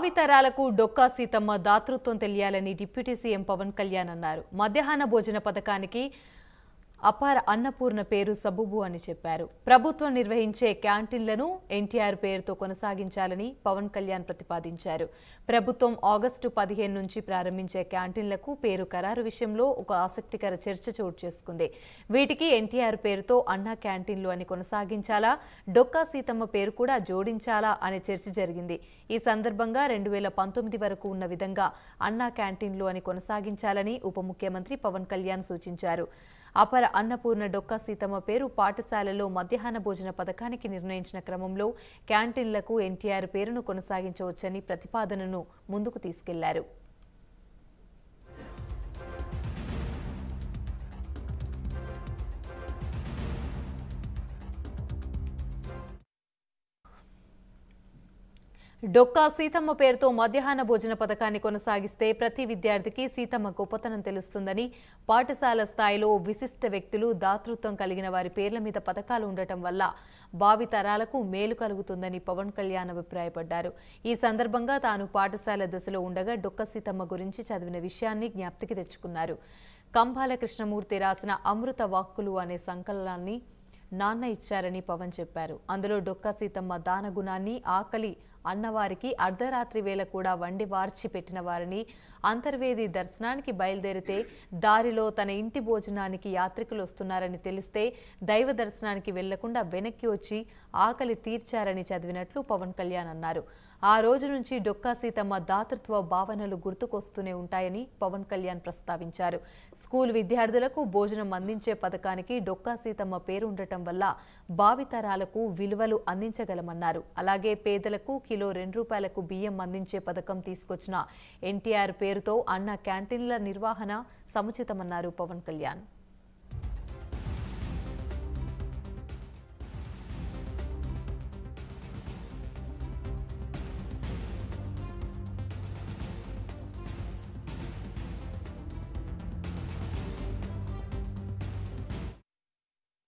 భావితరాలకు డొక్కా సీతమ్మ దాతృత్వం తెలియాలని డిప్యూటీ సీఎం పవన్ కళ్యాణ్ అన్నారు. మధ్యాహ్న భోజన పథకానికి అపార అన్నపూర్ణ పేరు సబూబు అని చెప్పారు. ప్రభుత్వం నిర్వహించే క్యాంటీన్లను ఎన్టీఆర్ పేరుతో కొనసాగించాలని పవన్ కళ్యాణ్ ప్రతిపాదించారు. ప్రభుత్వం ఆగస్టు 15 నుంచి ప్రారంభించే క్యాంటీన్లకు పేరు ఖరారు విషయంలో ఒక ఆసక్తికర చర్చ చోటు చేసుకుంది. వీటికి ఎన్టీఆర్ పేరుతో అన్నా క్యాంటీన్లు అని కొనసాగించాలా, డొక్కా సీతమ్మ పేరు కూడా జోడించాలా అనే చర్చ జరిగింది. ఈ సందర్భంగా 2019 వరకు ఉన్న విధంగా అన్నా క్యాంటీన్లు అని కొనసాగించాలని ఉప ముఖ్యమంత్రి పవన్ కళ్యాణ్ సూచించారు. అపర అన్నపూర్ణ డొక్కా సీతమ్మ పేరు పాఠశాలలో మధ్యాహ్న భోజన పథకానికి నిర్ణయించిన క్రమంలో క్యాంటీన్లకు ఎన్టీఆర్ పేరును కొనసాగించవచ్చని ప్రతిపాదనను ముందుకు తీసుకెళ్లారు. డొక్కా సీతమ్మ పేరుతో మధ్యాహ్న భోజన పథకాన్ని కొనసాగిస్తే ప్రతి విద్యార్థికి సీతమ్మ గొప్పతనం తెలుస్తుందని, పాఠశాల స్థాయిలో విశిష్ట వ్యక్తులు, దాతృత్వం కలిగిన వారి పేర్ల మీద పథకాలు ఉండటం వల్ల భావితరాలకు మేలు కలుగుతుందని పవన్ కళ్యాణ్ అభిప్రాయపడ్డారు. ఈ సందర్భంగా తాను పాఠశాల దశలో ఉండగా డొక్కా సీతమ్మ గురించి చదివిన విషయాన్ని జ్ఞప్తికి తెచ్చుకున్నారు. కంభాల కృష్ణమూర్తి రాసిన అమృత వాక్కులు అనే సంకలనాన్ని నాన్న ఇచ్చారని పవన్ చెప్పారు. అందులో డొక్కా సీతమ్మ దానగుణాన్ని, ఆకలి అన్నవారికి అర్ధరాత్రి వేళ కూడా వండి వార్చి పెట్టిన వారిని, అంతర్వేది దర్శనానికి బయలుదేరితే దారిలో తన ఇంటి భోజనానికి యాత్రికులు వస్తున్నారని తెలిస్తే దైవ దర్శనానికి వెళ్లకుండా వెనక్కి వచ్చి ఆకలి తీర్చారని చదివినట్లు పవన్ కళ్యాణ్ అన్నారు. ఆ రోజు నుంచి డొక్కా సీతమ్మ దాతృత్వ భావనలు గుర్తుకొస్తూనే ఉంటాయని పవన్ కళ్యాణ్ ప్రస్తావించారు. స్కూల్ విద్యార్థులకు భోజనం అందించే పథకానికి డొక్కా సీతమ్మ పేరు ఉండటం వల్ల భావితరాలకు విలువలు అందించగలమన్నారు. అలాగే పేదలకు కిలో ₹2 బియ్యం అందించే పథకం తీసుకొచ్చిన ఎన్టీఆర్ పేరుతో అన్న క్యాంటీన్ల నిర్వహణ సముచితమన్నారు పవన్ కళ్యాణ్.